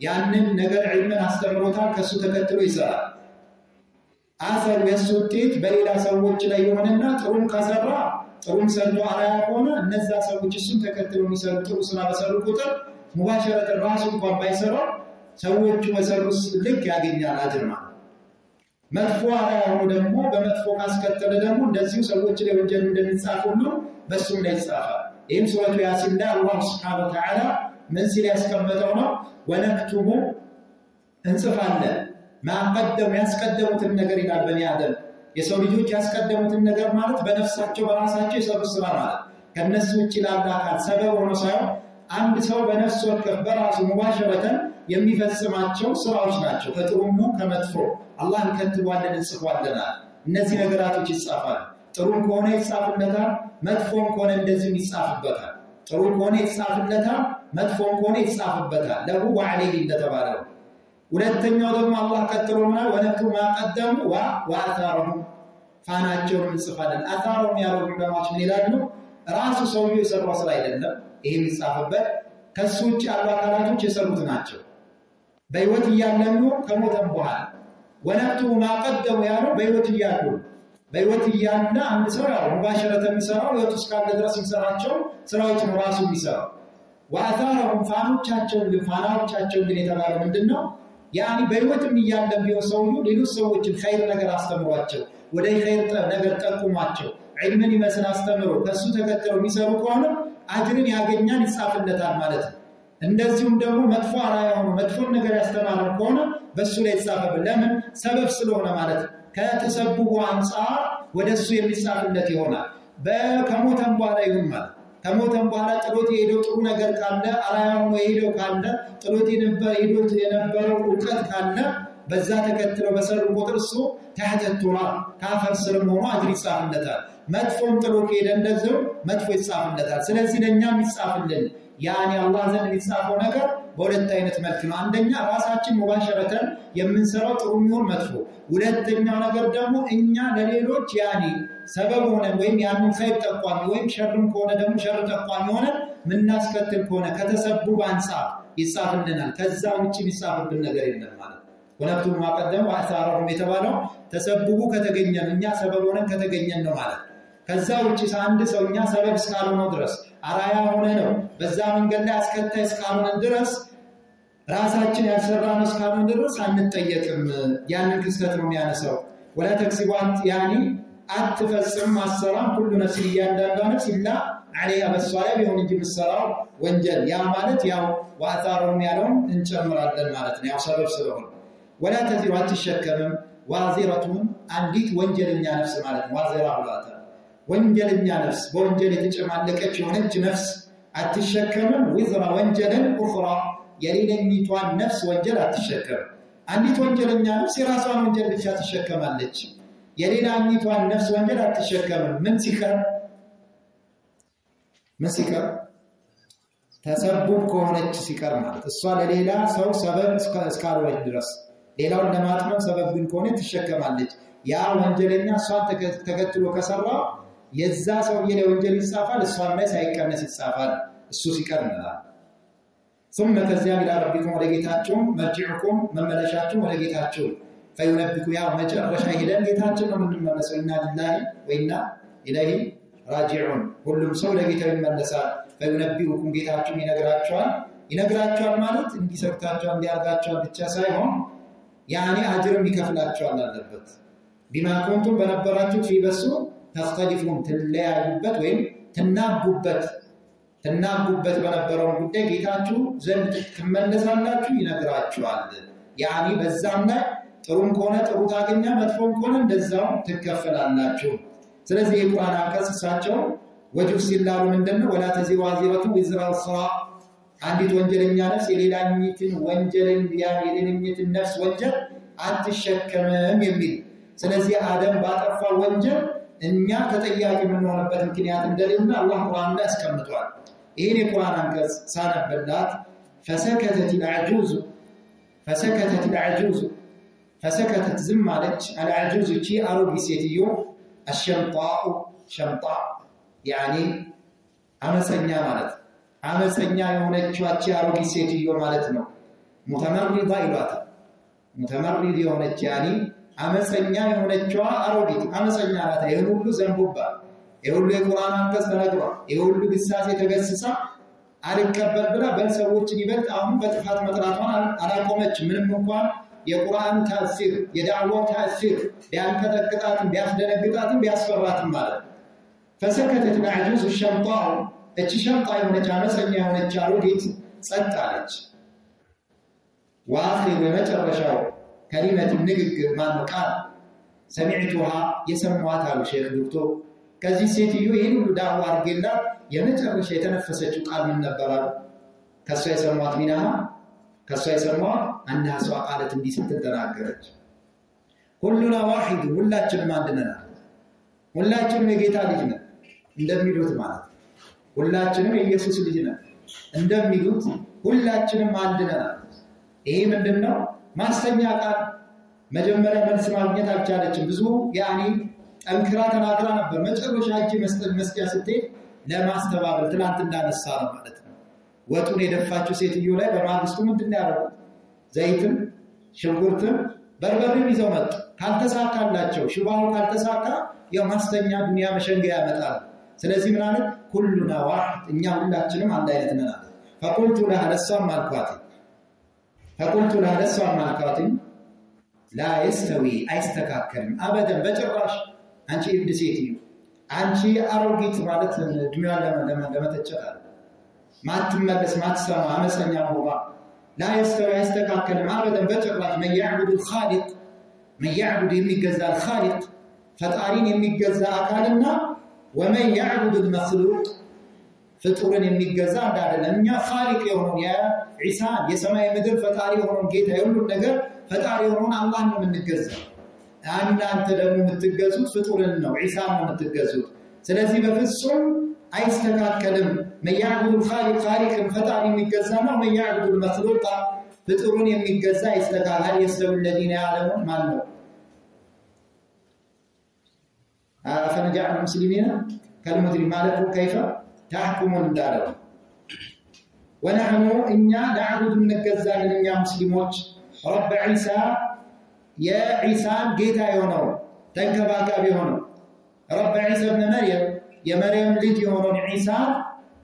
ያንን ነገር ዒልምን አስተምሮታል ከሱ ተከትሎ ይሰራል። አሰር የሱ ውጤት በሌላ ሰዎች ላይ ይሆንና ጥሩም ከሰራ ጥሩም ሰርቶ አራያ ሆነ እነዛ ሰዎች እሱን ተከትለው የሚሰሩ ጥሩ ስራ በሰሩ ቁጥር ሙባሸረተን ራሱ እንኳን ባይሰራ ሰዎቹ በሰሩት ልክ ያገኛል አጅር ማለት መጥፎ አራያ ሆኖ ደግሞ በመጥፎ ካስከተለ ደግሞ እንደዚሁ ሰዎች ላይ ወንጀል እንደሚጻፍ ሁሉ በሱም ላይ ይጻፋል። ይህም ሱረቱ ያሲን ላይ አላህ ሱብሓነሁ ወተዓላ ምን ሲል ያስቀመጠው ነው? ወነክቱቡ እንጽፋለን ማቀደም ያስቀደሙትን ነገር ይላል በኒ አደም የሰው ልጆች ያስቀደሙትን ነገር ማለት በነፍሳቸው በራሳቸው የሰሩት ስራ ማለት ከነሱ ውጭ ላለ አካል ሰበብ ሆኖ ሳይሆን አንድ ሰው በነፍሱ ወከፍ በራሱ ሙባሸረተን የሚፈጽማቸው ስራዎች ናቸው። ከጥሩም ከመጥፎ አላህ ከትቧለን እንጽፋለናል። እነዚህ ነገራቶች ይጻፋሉ። ጥሩም ከሆነ ይጻፍለታል መጥፎም ከሆነ እንደዚህም ይጻፍበታል። ጥሩ ከሆነ ይጻፍለታል መጥፎም ከሆነ ይጻፍበታል ለሁ ወዐለይሂ እንደተባለው። ሁለተኛው ደግሞ አላህ ቀጥሎ ማለት ወነክቱ ማቀደሙ ወአታረሁ ፋናቸውን እንጽፋለን። አታረሁ ያለው ዑለማዎች ምን ይላሉ? ራሱ ሰውየው የሰራው ስራ አይደለም ይሄ የሚጻፍበት ከሱ ውጭ ያሉ አካላቶች የሰሩት ናቸው። በህይወት እያሉ ከሞተም በኋላ ወነክቱ ማቀደሙ ያለው በህይወት እያሉ በህይወት እያለ አንድ ሰው ያው ሙባሸረተ የሚሰራው ህይወት እስካለ ድረስ የሚሰራቸው ስራዎች ነው ራሱ የሚሰራው። ወአታረሁ ፋናዎቻቸው ግን የተባለው ምንድነው? ያኒ በህይወትም እያለ ቢሆን ሰውየው ሌሎች ሰዎችን ኸይር ነገር አስተምሯቸው ወደ ኸይር ነገር ጠቁሟቸው ዒልምን ይመስል አስተምሮ ከሱ ተከትለው የሚሰሩ ከሆነ አጅርን ያገኛል ይጻፍለታል ማለት ነው። እንደዚሁም ደግሞ መጥፎ አራያ ሆኖ መጥፎ ነገር ያስተማረ ከሆነ በሱ ላይ ይጻፈበት ለምን ሰበብ ስለሆነ ማለት ነው። ከተሰብቡ አንፃር ወደሱ የሚጻፍለት ይሆናል። ከሞተም በኋላ ይሁን ማለት ከሞተም በኋላ ጥሎት የሄደው ጥሩ ነገር ካለ አራያ ሆኖ የሄደው ካለ ጥሎት የነበረው ዕውቀት ካለ በዛ ተከትለው በሰሩ ቁጥር እሱ ተሐተ ቱራብ ካፈር ስርም ሆኖ አጅር ይጻፍለታል። መጥፎም ጥሎ ከሄደ እንደዚሁ መጥፎ ይጻፍለታል። ስለዚህ ለኛም ይጻፍልን ያኒ አላህ ዘንድ የሚጻፈው ነገር በሁለት አይነት መልክ ነው። አንደኛ ራሳችን ሙባሸረተን የምንሰራው ጥሩ ይሁን መጥፎ፣ ሁለተኛው ነገር ደግሞ እኛ ለሌሎች ያኒ ሰበብ ሆነ ወይም ያንን ኸይር ጠቋሚ ወይም ሸርም ከሆነ ደግሞ ሸር ጠቋሚ ሆነ ምናስከትል ከሆነ ከተሰቡብ አንፃር ይጻፍልናል። ከዛ ውጪ የሚጻፍብን ነገር የለም ማለት ነው። ወነክቱ ማቀደም ወአታረሁም የተባለው ተሰብቡ ከተገኘን እኛ ሰበብ ሆነን ከተገኘን ነው ማለት ነው። ከዛ ውጪ አንድ ሰው እኛ ሰበብ እስካልሆነ ድረስ አራያ ሆነ ነው በዛ መንገድ ላይ አስከታይ እስካልሆነ ድረስ ራሳችን ያልሰራነው እስካልሆነ ድረስ አንጠየቅም። ያንን ክስተት ነው የሚያነሳው። ወላ ተክሲቧት ያኒ አትፈጽም አሰራም ሁሉ ነፍስ እያንዳንዷ ነፍስ ኢላ ዐለይሃ በሷ ላይ ቢሆን እንጂ የምትሰራው ወንጀል ያ ማለት ያው ወአታረሁም ያለውን እንጨምራለን ማለት ነው። ያው ሰበብ ስለሆነ ወላ ተዚሩ አትሸከምም ዋዚረቱን አንዲት ወንጀለኛ ነፍስ ማለት ነው። ዋዚራ ብላታ ወንጀለኛ ነፍስ በወንጀል የተጨማለቀች የሆነች ነፍስ አትሸከምም ወዝራ ወንጀልን ኡኽራ የሌላኛይቷን ነፍስ ወንጀል አትሸከምም። አንዲት ወንጀለኛ ነፍስ የራሷን ወንጀል ብቻ ትሸከማለች። የሌላኛይቷን ነፍስ ወንጀል አትሸከምም። ምን ሲቀር ተሰቡብ ከሆነች ሲቀር ማለት እሷ ለሌላ ሰው ሰበብ እስካልሆነች ድረስ ሌላውን ለማጥመም ሰበብ ግን ከሆነ ትሸከማለች። ያ ወንጀለኛ እሷን ተከትሎ ከሰራ የዛ ሰውዬ ላይ ወንጀል ይጻፋል፣ እሷን ላይ ሳይቀነስ ይጻፋል። እሱ ሲቀር ነው። ثم ከዚያ إلى ربكم ወደ ጌታችሁ مرجعكم መመለሻችሁ ወደ ጌታችሁ فينبئكم ያው መጨረሻ ሄደን ጌታችን ነው የምንመለሰው ኢና ሊላሂ ወኢና ኢለይሂ ራጂዑን ሁሉም ሰው ለጌታው ይመለሳል فينبئكم ጌታችሁ ይነግራቸዋል ማለት እንዲሰርታቸው እንዲያርጋቸው ብቻ ሳይሆን ያኔ አጅርም ይከፍላቸዋል አለበት بما كنتم በነበራችሁ ፊበሱ ተختلفون ትለያዩበት ወይም ትናጉበት በነበረው ጉዳይ ጌታችሁ ዘንድ ትመለሳላችሁ ይነግራቸዋል ያኔ በዛም ላይ ጥሩም ከሆነ ጥሩ ታገኛ መጥፎም ከሆነ እንደዛው ትከፈላላችሁ ስለዚህ የቁርአን አንቀጽሳቸው ወጅብ ሲላሉ ምንድነው ወላ ተዚሩ ዋዚረቱ ወዝራ ኡኽራ አንዲት ወንጀለኛ ነፍስ የሌላኛይቱን የሌላኛይቱን ነፍስ ወንጀል አትሸከምም የሚል ስለዚህ አደም ባጠፋ ወንጀል እኛ ተጠያቂ የምንሆንበት ምክንያት እንደሌለ አላህ ቁርአን ላይ አስቀምጧል ይሄን የቁርአን አንቀጽ ሳነበላት فسكتت زمالች العجوز ቺ አሮጊት ሴትዮ الشمطاء شمطاء يعني አመፀኛ ማለት አመፀኛ የሆነችው አሮጊት ሴትዮ ማለት ነው ሙተመሪዳ ይሏታል ሙተመሪድ የሆነች يعني አመፀኛ የሆነችው አሮጊት አመፀኛ ናት የሁሉ ዘንቡባ የሁሉ የቁርአን አንቀጽ ተነግሯ የሁሉ ግሳጼ ተገስጻ አልቀበል ብላ በሰዎችን ይበልጥ አሁን በጥፋት መጥራቷን አላቆመች ምንም እንኳን የቁርአን ተፍሲር የዳዕዋው ተፍሲር ቢያንቀጠቅጣትም ቢያስደነግጣትም ቢያስፈራትም ማለት فسكتت العجوز الشمطاء እቺ ሸምጣ የሆነች አመፀኛ የሆነች አሮጊት ጸጥ አለች واخر የመጨረሻው كلمه ንግግር ማንቃል سمعتها የሰማዋት አሉ ሼክ ዶክተር ከዚህ ሴትዮ ይሄን ሁሉ ዳዕዋ አድርገላት የመጨረሻ የተነፈሰችው ቃል ምን ነበር ከሷ የሰማዋት ሚናሃ ከሷ የሰማዋት አናሷ ቃለት እንዲህ ስትተናገረች ሁሉና ዋሂድ ሁላችንም አንድ ነን ሁላችንም የጌታ ልጅ ነን እንደሚሉት ማለት ሁላችንም የኢየሱስ ልጅ ነን እንደሚሉት ሁላችንም አንድ ነን ይሄ ምንድነው ማስተኛ ቃል መጀመሪያ መልስ ማግኘት አልቻለችም ብዙ ያኒ ጠንክራ ተናግራ ነበር መጨረሻ እጅ መስጠት ስትሄድ ለማስተባበል ትላንት እንዳነሳ ነው ማለት ነው ወጡን የደፋችው ሴትዮ ላይ በማግስቱ ምንድነው ያደረጉት ዘይትም ሽንኩርትም በርበሬም ይዘው መጡ ካልተሳካላቸው ሽባው ካልተሳካ ያው ማስተኛ ዱንያ መሸንገያ ያመጣል ስለዚህ ምን አለ ሁሉና ዋህድ እኛ ሁላችንም አንድ አይነት ነን فقلت لها لسام مالكات لا يستوي አይስተካከልም አበደን በጭራሽ አንቺ እብድ ሴትዮ አንቺ አሮጊት ማለት ዱንያን ለመተቸታል ማትመለስ ማትሰማ አመፀኛ ሆባ لا يستوي አይስተካከልም አበደን በጭራሽ من يعبد الخالق من يعبد የሚገዛ الخالق ፈጣሪን የሚገዛ አካልና ومن يعبد المخلوق ፍጡርን የሚገዛ አይደለም እኛ خالق የሆነው የኢሳ የሰማይ ምድር ፈጣሪ የሆነው ጌታ የሁሉ ነገር ፈጣሪ የሆነው አላህ ነው የምንገዛው እናንተ ደግሞ የምትገዙት ፍጡርን ነው ኢሳ ነው የምትገዙት ስለዚህ በፍጹም አይስተካከልም من يعبد الخالق خالقን ፈጣሪ የሚገዛና من يعبد المخلوق ፍጡርን የሚገዛ ይስተካከል يستوي الذين يعلمون ማን ነው فنجعل المسلمين كالمجرمين مالكم كيف تحكمون دارو ونحن إنا نعبد النجزان إننا مسلمون رب عيسى يا عيسى جيتا يونو تنكباكا بيونو رب عيسى ابن مريم يا مريم ليت يونو عيسى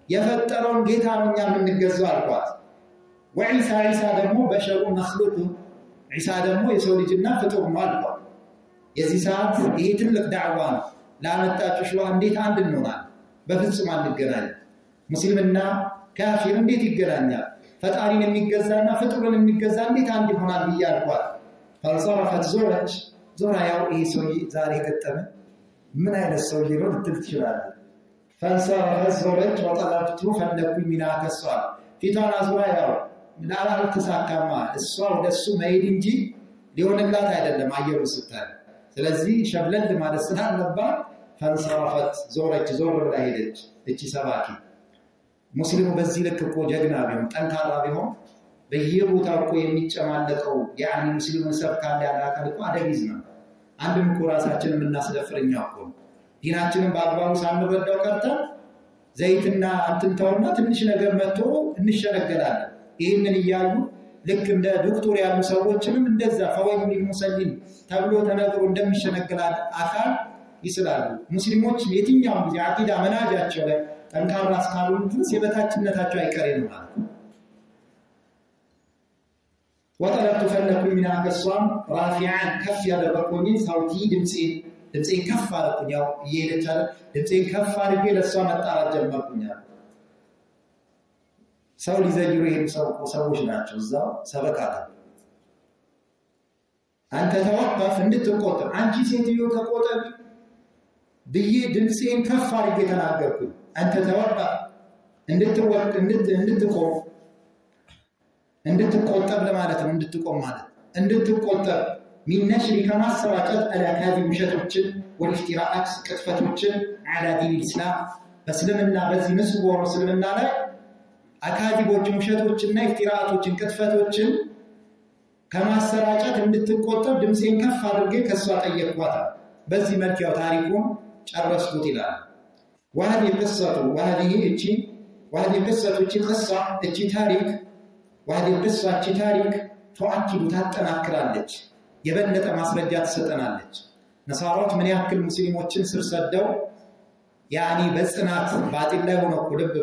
يفترون جيتا من النجزان القوات وعيسى دمو بشر مخلوق عيسى دمو يسوي جنة فطور مالكم የዚህ ሰዓት ይሄ ትልቅ ዳዕዋ ነው ላመጣችሁ ሸዋ እንዴት አንድ እንሆናለን በፍጹም አንገናኝ ሙስሊምና ካፊር እንዴት ይገናኛል ፈጣሪን የሚገዛና ፍጡርን የሚገዛ እንዴት አንድ ይሆናል ይያልኳል فصرفت ዞራ ያው ይሄ ሰው ዛሬ ገጠመ ምን አይነት ሰው ሊሆን ትችላል فصرفت ዞረች ወጣላቱ ፈለኩኝ ሚና ከሷል ፊቷን አዙራ ያው ምናልባት ተሳካማ እሷ ወደሱ መሄድ እንጂ ሊሆንላት አይደለም አየሩ ስታይ ስለዚህ ሸብለል ማለት ስላልነበር ፈንሰራፈት ዞረች ዞር ብላ ሄደች እቺ ሰባኪ ሙስሊሙ በዚህ ልክ እኮ ጀግና ቢሆን ጠንካራ ቢሆን በየቦታው እኮ የሚጨማለቀው ያኒ ሙስሊሙን ሰብካለ ያላከል እኮ አደግዝ ነው አንድም እኮ ራሳችንን እናስደፍረኛ እኮ ዲናችንን በአግባቡ ሳንረዳው ቀርተን ዘይትና አንተንተውና ትንሽ ነገር መጥቶ እንሸነገላለን ይህንን እያዩ ልክ እንደ ዶክተር ያሉ ሰዎችንም እንደዛ ፈወይል ሊልሙሰሊን ተብሎ ተነግሮ እንደሚሸነገላል አካል ይስላሉ። ሙስሊሞች የትኛውም ጊዜ አቂዳ መናጃቸው ላይ ጠንካራ እስካልሆኑ ድረስ የበታችነታቸው አይቀሬ ነው ማለት ነው። ወጠለብቱ ፈለኩኝ ሚና ከሷም ራፊዓን ከፍ ያደረኩኝ ሳውቲ ድምፄን ከፍ አደረኩኝ። ያው እየሄደች አለ ድምፄን ከፍ አድርጌ ለሷ መጣራት ጀመርኩኝ። ሰው ሊዘይሩ ይሄን ሰዎች ናቸው እዛው ሰበካታ አንተ ተወቀፍ እንድትቆጠብ አንቺ ሴትዮ ተቆጠብ ብዬ ድምፄን ከፍ አድርጌ ተናገርኩኝ። አንተ ተወቀፍ እንድትቆጠብ ለማለት ነው። እንድትቆም ማለት እንድትቆጠብ ሚን ነሽሪ ከማሰራጨት አላካዚ ውሸቶችን ወልፍቲራአት ቅጥፈቶችን አላ ዲን ኢስላም በእስልምና በዚህ ምስጉር እስልምና ላይ አካዲቦችን ውሸቶችና ኢፍቲራአቶችን ቅጥፈቶችን ከማሰራጨት እንድትቆጠብ ድምፄን ከፍ አድርጌ ከሷ ጠየቅኳት። በዚህ መልክ ያው ታሪኩን ጨረስኩት ይላል። وهذه قصة وهذه قصة قصة تاريخ وهذه القصة تاريخ تؤكد ታጠናክራለች የበለጠ ማስረጃ ትሰጠናለች። ነሳራዎች ምን ያክል ሙስሊሞችን ስር ሰደው ያኒ በጽናት ባጢል ላይ ሆነው ልብ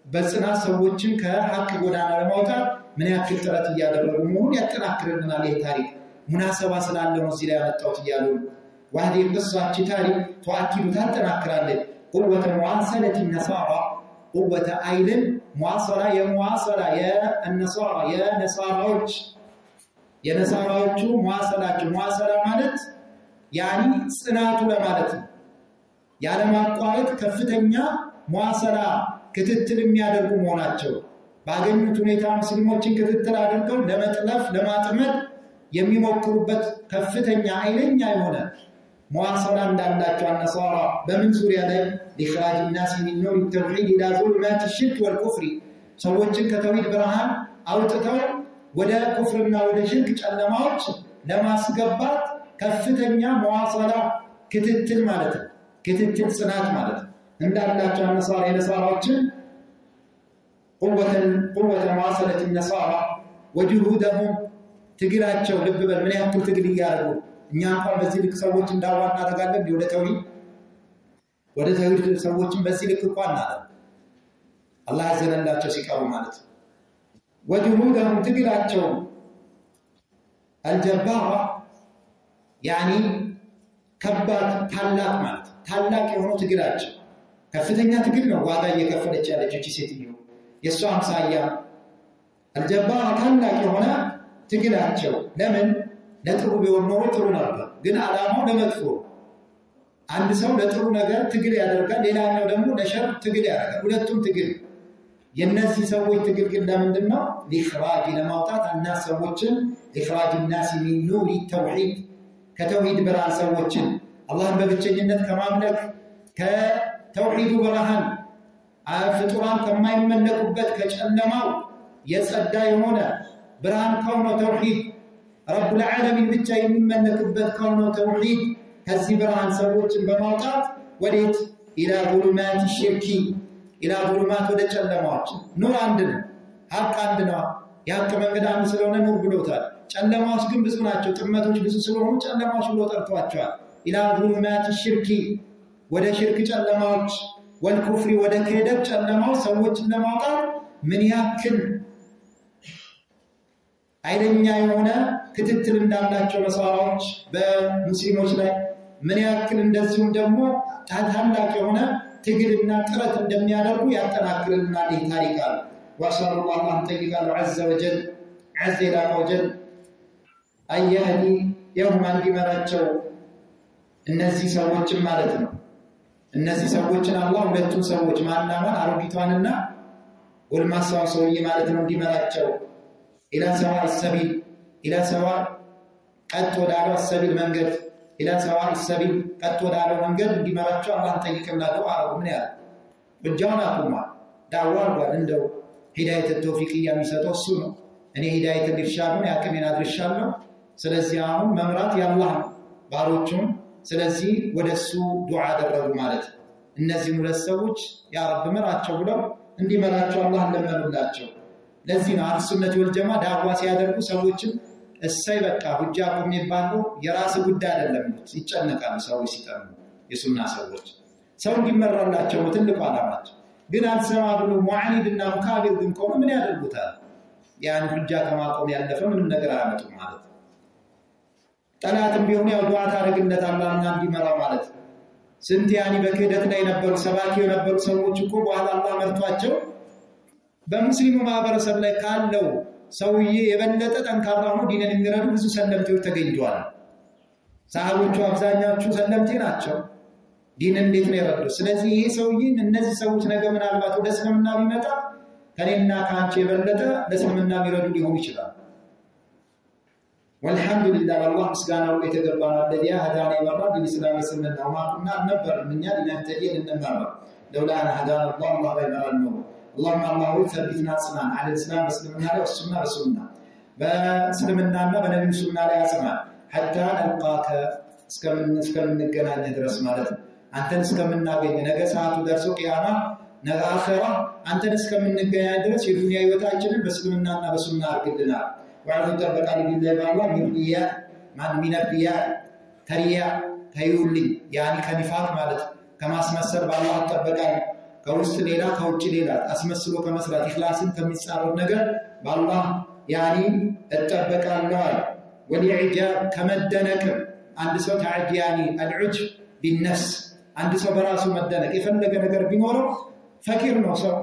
በጽናት ሰዎችን ከሐቅ ጎዳና ለማውጣት ምን ያክል ጥረት እያደረጉ መሆኑን ያጠናክርልናል። ይህ ታሪክ ሙናሰባ ስላለው ነው እዚህ ላይ ያመጣሁት እያሉ وهذه القصة تاريخ تؤكد ታጠናክራለች قوة مواصلة النصارى قوة أيضا مواصلة النصارى يا نصاراዎቹ مواصلة ማለት ያኒ ጽናቱ ለማለት ነው። ያለ ማቋረጥ ከፍተኛ መዋሰላ ክትትል የሚያደርጉ መሆናቸው ባገኙት ሁኔታ ሙስሊሞችን ክትትል አድርገው ለመጥለፍ ለማጥመድ የሚሞክሩበት ከፍተኛ ኃይለኛ የሆነ መዋሰላ እንዳላቸው አነሳራ በምን ዙሪያ ላይ لإخراج الناس من نور التوحيد إلى ظلمات الشرك والكفر ሰዎችን ከተውሂድ ብርሃን አውጥተው ወደ ኩፍርና ወደ ሽርክ ጨለማዎች ለማስገባት ከፍተኛ መዋሰላ ክትትል ማለት ነው። ክትትል ጽናት ማለት ነው እንዳላቸው አነሳራ የነሳራዎችን قوة مواصلة النصارى وجهودهم ትግላቸው ልብ በል ምን ያክል ትግል እያደረጉ እኛ እንኳን በዚህ ልክ ሰዎች እንዳዋና አደረጋለን ወደ ተውሂድ ሰዎችን በዚህ ልክ እንኳን አለ አላህ ያዘነላቸው ሲቀሩ ማለት وجهودهم ትግላቸው الجبارة يعني ከባድ ታላቅ ማለት ታላቅ የሆነ ትግላቸው ከፍተኛ ትግል ነው ዋጋ እየከፈለች ያለች እቺ ሴትዮ የሷ አምሳያ الجبارة ታላቅ የሆነ ትግላቸው ለምን ለጥሩ ቢሆን ኖሮ ጥሩ ነበር ግን አላማው ለመጥፎ አንድ ሰው ለጥሩ ነገር ትግል ያደርጋል ሌላኛው ደግሞ ለሸር ትግል ያደርጋል ሁለቱም ትግል የነዚህ ሰዎች ትግል ግን ለምንድነው لإخراج ለማውጣት እና ሰዎችን لإخراج الناس من نور التوحيد ከተውሂድ ብርሃን ሰዎችን አላህን በብቸኝነት ከማምለክ ከተውሂዱ ብርሃን ፍጡራን ከማይመለኩበት ከጨለማው የጸዳ የሆነ ብርሃን ከሆነው ተውሂድ ረብ العالمين ብቻ የሚመለክበት ከሆነው ተውሂድ ከዚህ ብርሃን ሰዎችን በማውጣት ወዴት ኢላ ظلمات الشرك ኢላ ظلمات ወደ ጨለማዎች ኑር አንድ ነው ሐቅ አንድ ነው የሐቅ መንገድ አንድ ስለሆነ ኑር ብሎታል። ጨለማዎች ግን ብዙ ናቸው ጥመቶች ብዙ ስለሆኑ ጨለማዎች ብሎ ጠርቷቸዋል። ኢላ ظلمات الشرك ወደ ሽርክ ጨለማዎች والكفر ወደ ክህደት ጨለማው ሰዎችን ለማውጣት ምን ያክል አይለኛ የሆነ ክትትል እንዳላቸው ነሳራዎች በሙስሊሞች ላይ ምን ያክል እንደዚሁም ደግሞ ታላቅ የሆነ ትግልና ጥረት እንደሚያደርጉ ያጠናክርልናል ይህ ታሪክ አለ። وصلى الله تعالى عز وجل أن يهدي يوم እንዲመራቸው እነዚህ ሰዎች ማለት ነው። እነዚህ ሰዎችን አላህ ሁለቱን ሰዎች ማናማን አሮጊቷንና ወልማሳው ሰውዬ ማለት ነው እንዲመራቸው ኢላ ሰዋዕ السبيل ኢላ ሰዋዕ ቀጥ ወዳለው السبيل መንገድ ኢላ ሰዋዕ السبيل ቀጥ ወዳለው መንገድ እንዲመራቸው አላህ ጠይቀላቸው አረጉ ምን ያለ ወጃናቱማ ዳዋ አርጓል እንደው ሂዳየት ተውፊቅ የሚሰጠው እሱ ነው። እኔ ሂዳየት ሊርሻዱን ያቀመና ድርሻለሁ ስለዚህ አሁን መምራት ያላህ ባሮቹን ስለዚህ ወደሱ ዱዓ አደረጉ ማለት እነዚህ ሁለት ሰዎች ያ ረብ ምራቸው ብለው እንዲመራቸው አላህ ለመኑላቸው። ለዚህ ነው አህሉ ሱነት ወል ጀማ ዳዕዋ ሲያደርጉ ሰዎችን እሰይ በቃ ሁጃ ቆም ይባለው የራስ ጉዳይ አይደለም ይጨነቃሉ ሰዎች ሲጠሩ የሱና ሰዎች ሰው እንዲመራላቸው ትልቁ ዓላማቸው ግን አልሰማ ብሎ ሙዓኒድና ሙካቢር ግን ቆም ምን ያደርጉታል ያን ሁጃ ከማቆም ያለፈ ምንም ነገር አያመጡም ማለት ጠላትም ቢሆን ያው ዱዓ ታረግለት አላህና እንዲመራው ማለት ስንት ያኒ በክህደት ላይ ነበሩ ሰባኪ የነበሩ ሰዎች እኮ በኋላ አላህ መርቷቸው በሙስሊሙ ማህበረሰብ ላይ ካለው ሰውዬ የበለጠ ጠንካራ ሆኖ ዲንን የሚረዱ ብዙ ሰለምቴዎች ተገኝተዋል ሰሃቦቹ አብዛኛዎቹ ሰለምቴ ናቸው ዲንን እንዴት ነው የረዱት ስለዚህ ይሄ ሰውዬ እነዚህ ሰዎች ነገ ምናልባት ወደ እስልምና ቢመጣ ከኔና ካንቺ የበለጠ ለእስልምና የሚረዱ ሊሆኑ ይችላል والحمد لله والله مسغاناو የተገባና ለዲያ هدانا يمرا بالاسلام سننا وما كنا نبر من يد نهتدي لنمر لولا ان هدانا الله ما بيننا اللهم الله ثبتنا سنان على الاسلام والسنه والسنه በእስልምናና በነብዩ ሱና ላይ ያጽና حتى نلقاك እስከምንገናኝ ድረስ ማለት አንተን እስከምናገኝ ነገ ሰዓቱ ደርሶ ቂያማ ነገ አኺራ አንተን እስከምንገናኝ ድረስ የዱንያ ህይወታችንን በእስልምናና በሱና አርግልናል وعلى تبقى بالله بالله مرضية من الرياء كرياء كيولي يعني كنفاق ማለት ከማስመሰል بالله ተበቃ ከውስጥ ሌላ ከውጭ ሌላ አስመስሎ ከመስራት ኢኽላስን ከሚጻረር ነገር بالله يعني ተጠበቃለሁ والإعجاب ከመደነቅ አንድ ሰው ታዲያኒ العجب بالنفس አንድ ሰው በራሱ መደነቅ የፈለገ ነገር ቢኖረው ፈቂር ነው ሰው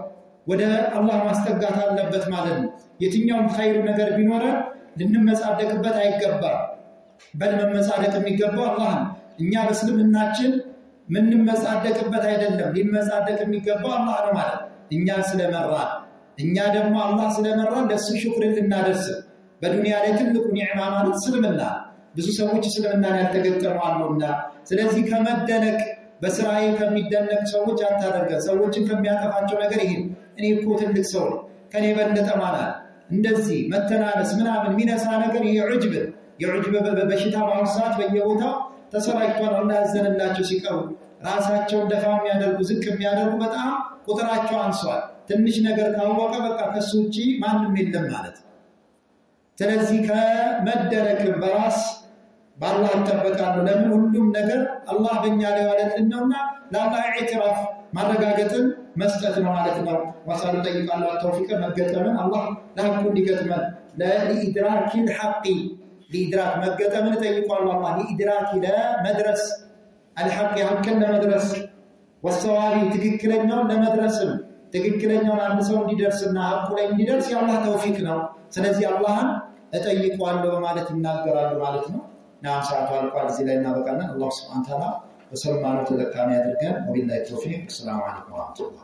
ወደ አላህ ማስተጋት አለበት ማለት ነው የትኛውም ኸይር ነገር ቢኖር ልንመጻደቅበት አይገባም በመመጻደቅ የሚገባው አላህ እኛ በእስልምናችን ምንመጻደቅበት አይደለም ሊመጻደቅ የሚገባው አላህ ነው ማለት እኛ ስለመራ እኛ ደግሞ አላህ ስለመራ ለሱ ሽክርን ልናደርስ በዱንያ ላይ ትልቁ ኒዕማ ማለት እስልምና ብዙ ሰዎች እስልምናን ያልተገጠሙ አሉና ስለዚህ ከመደነቅ በስራዬ ከሚደነቅ ሰዎች አታደርገን ሰዎችን ከሚያጠፋቸው ነገር ይሄ እኔ እኮ ትልቅ ሰው ከኔ በለጠ ማለት እንደዚህ መተናነስ ምናምን ሚነሳ ነገር የዑጅብ በሽታ ማውሳት በየቦታው ተሰራጭቷል አላህ ያዘነላቸው ሲቀሩ ራሳቸው ደፋ የሚያደርጉ ዝቅ የሚያደርጉ በጣም ቁጥራቸው አንሷል ትንሽ ነገር ካወቀ በቃ ከሱጪ ማንም የለም ማለት ስለዚህ ከመደረክ በራስ ባላህ ተበቃሉ ለምን ሁሉም ነገር አላህ በእኛ ላይ ዋለልን ነውና ለአላህ ኢዕትራፍ ማረጋገጥን መስጠት ነው ማለት ነው ወሰሉ ጠይቃለሁ ተውፊቅ መገጠምን አላህ ለሐቁ እንዲገጥመን ለኢድራክ الحق لإدراك መገጠምን ጠይቋል አላህ لإدراك ለመድረስ الحق حقን ለመድረስ والصواب ትክክለኛው ለመድረስም ትክክለኛው አንድ ሰው እንዲደርስና ሐቁ ላይ እንዲደርስ የአላህ ተውፊቅ ነው ስለዚህ አላህን እጠይቀዋለሁ ማለት ይናገራሉ ማለት ነው نعم ساعة القادة إلينا بقنا الله سبحانه وتعالى وسلم على تذكرنا يدركنا وبالله التوفيق السلام عليكم ورحمة الله